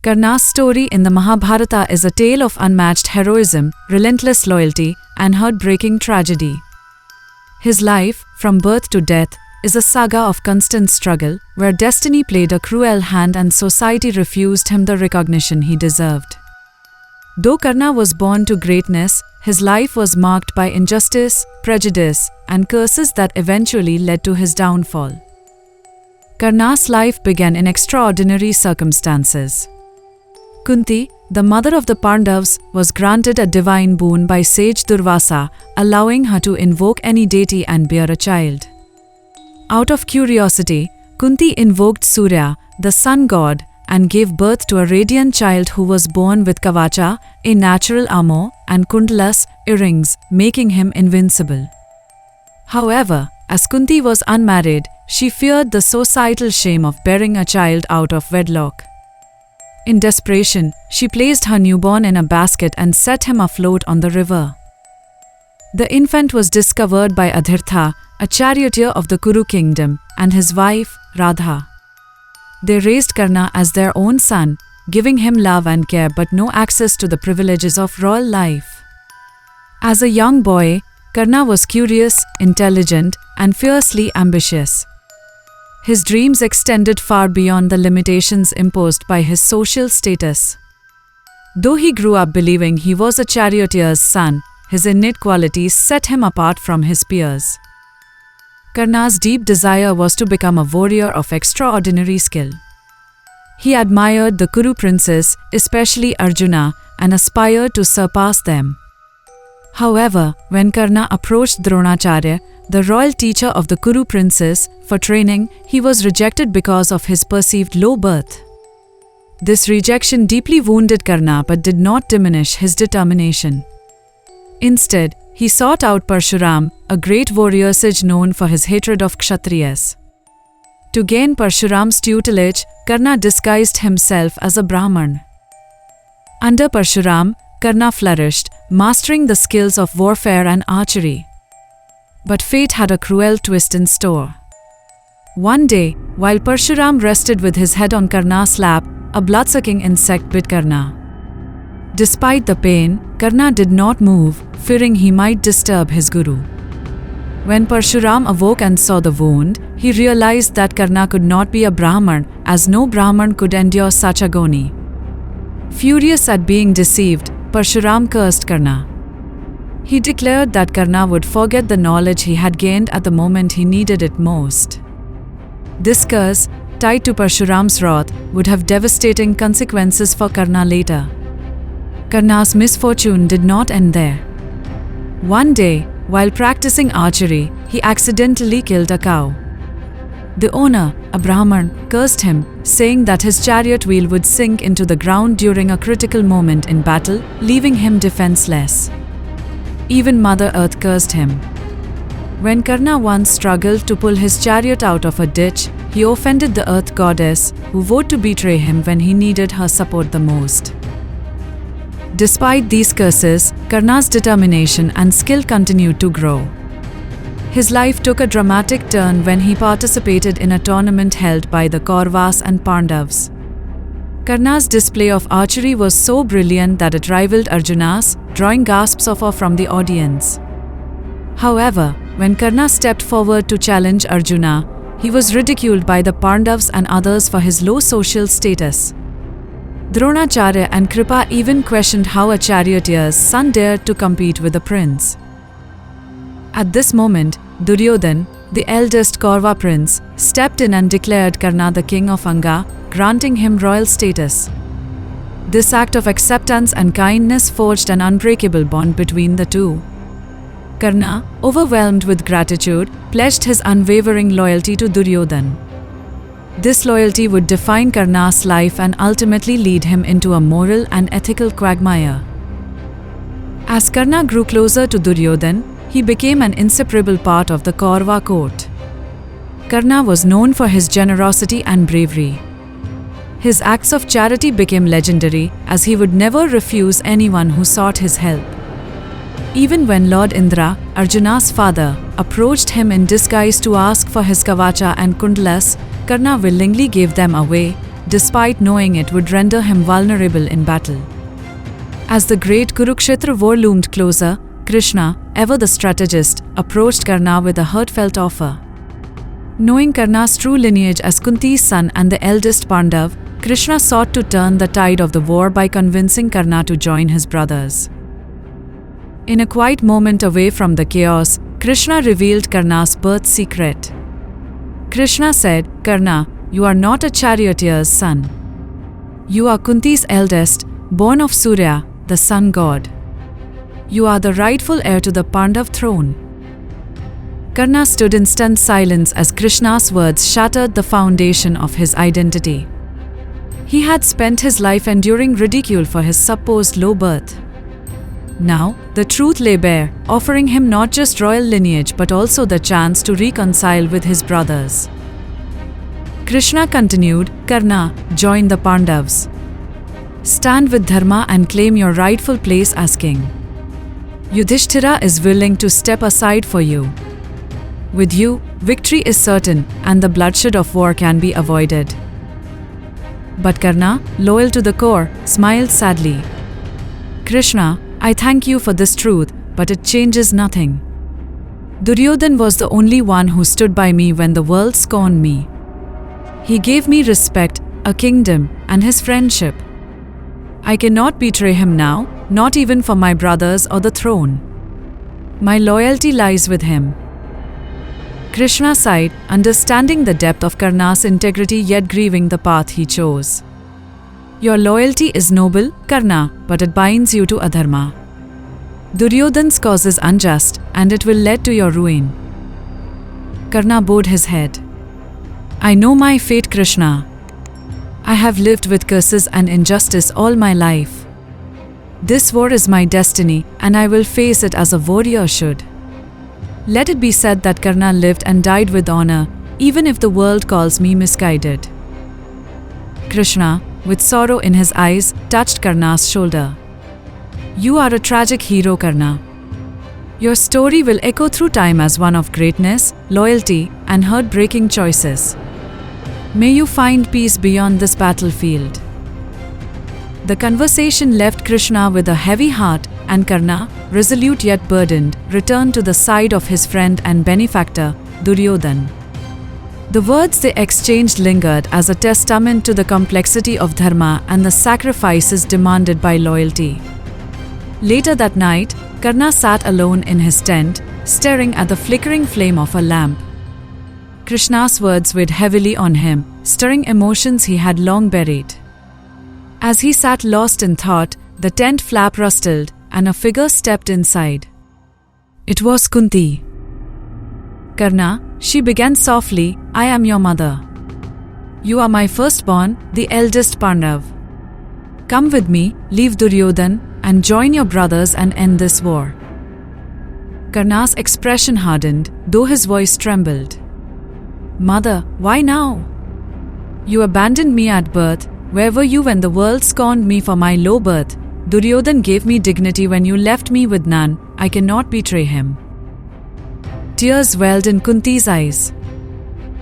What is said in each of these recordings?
Karna's story in the Mahabharata is a tale of unmatched heroism, relentless loyalty, and heartbreaking tragedy. His life, from birth to death, is a saga of constant struggle, where destiny played a cruel hand and society refused him the recognition he deserved. Though Karna was born to greatness, his life was marked by injustice, prejudice, and curses that eventually led to his downfall. Karna's life began in extraordinary circumstances. Kunti, the mother of the Pandavas, was granted a divine boon by sage Durvasa, allowing her to invoke any deity and bear a child. Out of curiosity, Kunti invoked Surya, the sun god, and gave birth to a radiant child who was born with Kavacha, a natural armor, and Kundalas, earrings, making him invincible. However, as Kunti was unmarried, she feared the societal shame of bearing a child out of wedlock. In desperation, she placed her newborn in a basket and set him afloat on the river. The infant was discovered by Adhirtha, a charioteer of the Kuru kingdom, and his wife, Radha. They raised Karna as their own son, giving him love and care but no access to the privileges of royal life. As a young boy, Karna was curious, intelligent, and fiercely ambitious. His dreams extended far beyond the limitations imposed by his social status. Though he grew up believing he was a charioteer's son, his innate qualities set him apart from his peers. Karna's deep desire was to become a warrior of extraordinary skill. He admired the Kuru princes, especially Arjuna, and aspired to surpass them. However, when Karna approached Dronacharya, the royal teacher of the Kuru princes, for training, he was rejected because of his perceived low birth. This rejection deeply wounded Karna but did not diminish his determination. Instead, he sought out Parshuram, a great warrior sage known for his hatred of Kshatriyas. To gain Parshuram's tutelage, Karna disguised himself as a Brahman. Under Parshuram, Karna flourished, mastering the skills of warfare and archery. But fate had a cruel twist in store. One day, while Parshuram rested with his head on Karna's lap, a blood-sucking insect bit Karna. Despite the pain, Karna did not move, fearing he might disturb his guru. When Parshuram awoke and saw the wound, he realized that Karna could not be a Brahman, as no Brahman could endure such agony. Furious at being deceived, Parshuram cursed Karna. He declared that Karna would forget the knowledge he had gained at the moment he needed it most. This curse, tied to Parshuram's wrath, would have devastating consequences for Karna later. Karna's misfortune did not end there. One day, while practicing archery, he accidentally killed a cow. The owner, a Brahman, cursed him, saying that his chariot wheel would sink into the ground during a critical moment in battle, leaving him defenseless. Even Mother Earth cursed him. When Karna once struggled to pull his chariot out of a ditch, he offended the Earth goddess, who vowed to betray him when he needed her support the most. Despite these curses, Karna's determination and skill continued to grow. His life took a dramatic turn when he participated in a tournament held by the Kauravas and Pandavas. Karna's display of archery was so brilliant that it rivaled Arjuna's, drawing gasps of awe from the audience. However, when Karna stepped forward to challenge Arjuna, he was ridiculed by the Pandavas and others for his low social status. Dronacharya and Kripa even questioned how a charioteer's son dared to compete with a prince. At this moment, Duryodhan, the eldest Kaurava prince, stepped in and declared Karna the king of Anga, granting him royal status. This act of acceptance and kindness forged an unbreakable bond between the two. Karna, overwhelmed with gratitude, pledged his unwavering loyalty to Duryodhan. This loyalty would define Karna's life and ultimately lead him into a moral and ethical quagmire. As Karna grew closer to Duryodhan, he became an inseparable part of the Kaurava court. Karna was known for his generosity and bravery. His acts of charity became legendary, as he would never refuse anyone who sought his help. Even when Lord Indra, Arjuna's father, approached him in disguise to ask for his Kavacha and Kundalas, Karna willingly gave them away, despite knowing it would render him vulnerable in battle. As the great Kurukshetra war loomed closer, Krishna, ever the strategist, approached Karna with a heartfelt offer. Knowing Karna's true lineage as Kunti's son and the eldest Pandav, Krishna sought to turn the tide of the war by convincing Karna to join his brothers. In a quiet moment away from the chaos, Krishna revealed Karna's birth secret. Krishna said, "Karna, you are not a charioteer's son. You are Kunti's eldest, born of Surya, the sun god. You are the rightful heir to the Pandav throne." Karna stood in stunned silence as Krishna's words shattered the foundation of his identity. He had spent his life enduring ridicule for his supposed low birth. Now, the truth lay bare, offering him not just royal lineage but also the chance to reconcile with his brothers. Krishna continued, "Karna, join the Pandavas. Stand with Dharma and claim your rightful place as king. Yudhishthira is willing to step aside for you. With you, victory is certain and the bloodshed of war can be avoided." But Karna, loyal to the core, smiled sadly. "Krishna, I thank you for this truth, but it changes nothing. Duryodhan was the only one who stood by me when the world scorned me. He gave me respect, a kingdom, and his friendship. I cannot betray him now, not even for my brothers or the throne. My loyalty lies with him." Krishna sighed, understanding the depth of Karna's integrity yet grieving the path he chose. "Your loyalty is noble, Karna, but it binds you to adharma. Duryodhan's cause is unjust, and it will lead to your ruin." Karna bowed his head. "I know my fate, Krishna. I have lived with curses and injustice all my life. This war is my destiny, and I will face it as a warrior should. Let it be said that Karna lived and died with honor, even if the world calls me misguided." Krishna, with sorrow in his eyes, touched Karna's shoulder. "You are a tragic hero, Karna. Your story will echo through time as one of greatness, loyalty, and heartbreaking choices. May you find peace beyond this battlefield." The conversation left Krishna with a heavy heart, and Karna, resolute yet burdened, returned to the side of his friend and benefactor, Duryodhan. The words they exchanged lingered as a testament to the complexity of dharma and the sacrifices demanded by loyalty. Later that night, Karna sat alone in his tent, staring at the flickering flame of a lamp. Krishna's words weighed heavily on him, stirring emotions he had long buried. As he sat lost in thought, the tent flap rustled, and a figure stepped inside. It was Kunti. "Karna," she began softly, "I am your mother. You are my firstborn, the eldest Pandav. Come with me, leave Duryodhan, and join your brothers and end this war." Karna's expression hardened, though his voice trembled. "Mother, why now? You abandoned me at birth. Where were you when the world scorned me for my low birth? Duryodhan gave me dignity when you left me with none. I cannot betray him." Tears welled in Kunti's eyes.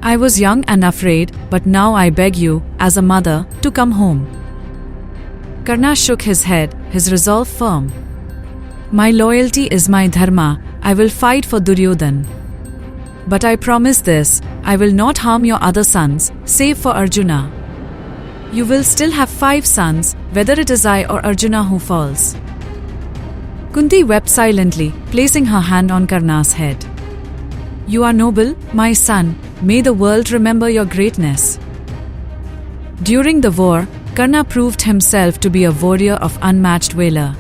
"I was young and afraid, but now I beg you, as a mother, to come home." Karna shook his head, his resolve firm. "My loyalty is my dharma. I will fight for Duryodhan. But I promise this, I will not harm your other sons, save for Arjuna. You will still have 5 sons, whether it is I or Arjuna who falls." Kunti wept silently, placing her hand on Karna's head. "You are noble, my son. May the world remember your greatness." During the war, Karna proved himself to be a warrior of unmatched valor.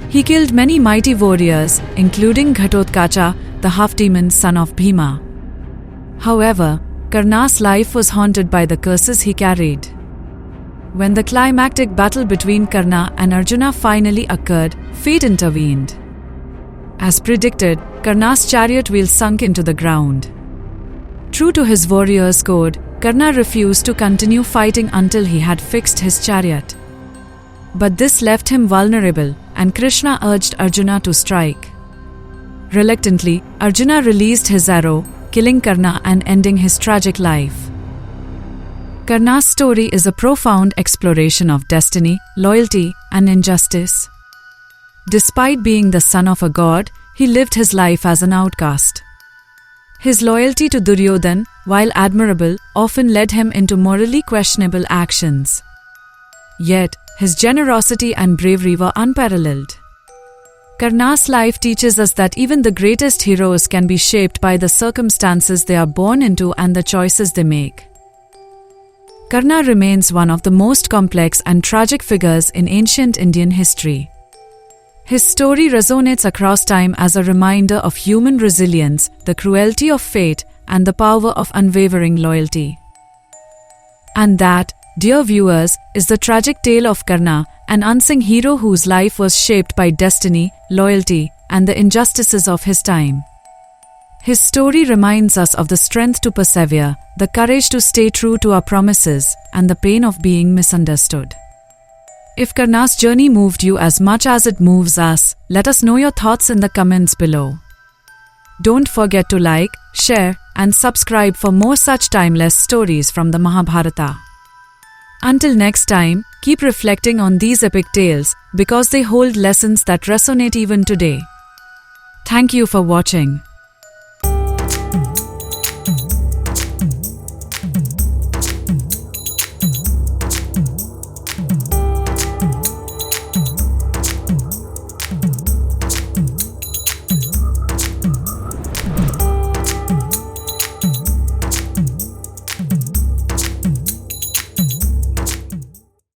He killed many mighty warriors, including Ghatotkacha, the half-demon son of Bhima. However, Karna's life was haunted by the curses he carried. When the climactic battle between Karna and Arjuna finally occurred, fate intervened. As predicted, Karna's chariot wheel sunk into the ground. True to his warrior's code, Karna refused to continue fighting until he had fixed his chariot. But this left him vulnerable, and Krishna urged Arjuna to strike. Reluctantly, Arjuna released his arrow, killing Karna and ending his tragic life. Karna's story is a profound exploration of destiny, loyalty, and injustice. Despite being the son of a god, he lived his life as an outcast. His loyalty to Duryodhan, while admirable, often led him into morally questionable actions. Yet, his generosity and bravery were unparalleled. Karna's life teaches us that even the greatest heroes can be shaped by the circumstances they are born into and the choices they make. Karna remains one of the most complex and tragic figures in ancient Indian history. His story resonates across time as a reminder of human resilience, the cruelty of fate, and the power of unwavering loyalty. And that, dear viewers, is the tragic tale of Karna, an unsung hero whose life was shaped by destiny, loyalty, and the injustices of his time. His story reminds us of the strength to persevere, the courage to stay true to our promises, and the pain of being misunderstood. If Karna's journey moved you as much as it moves us, let us know your thoughts in the comments below. Don't forget to like, share, and subscribe for more such timeless stories from the Mahabharata. Until next time, keep reflecting on these epic tales because they hold lessons that resonate even today. Thank you for watching.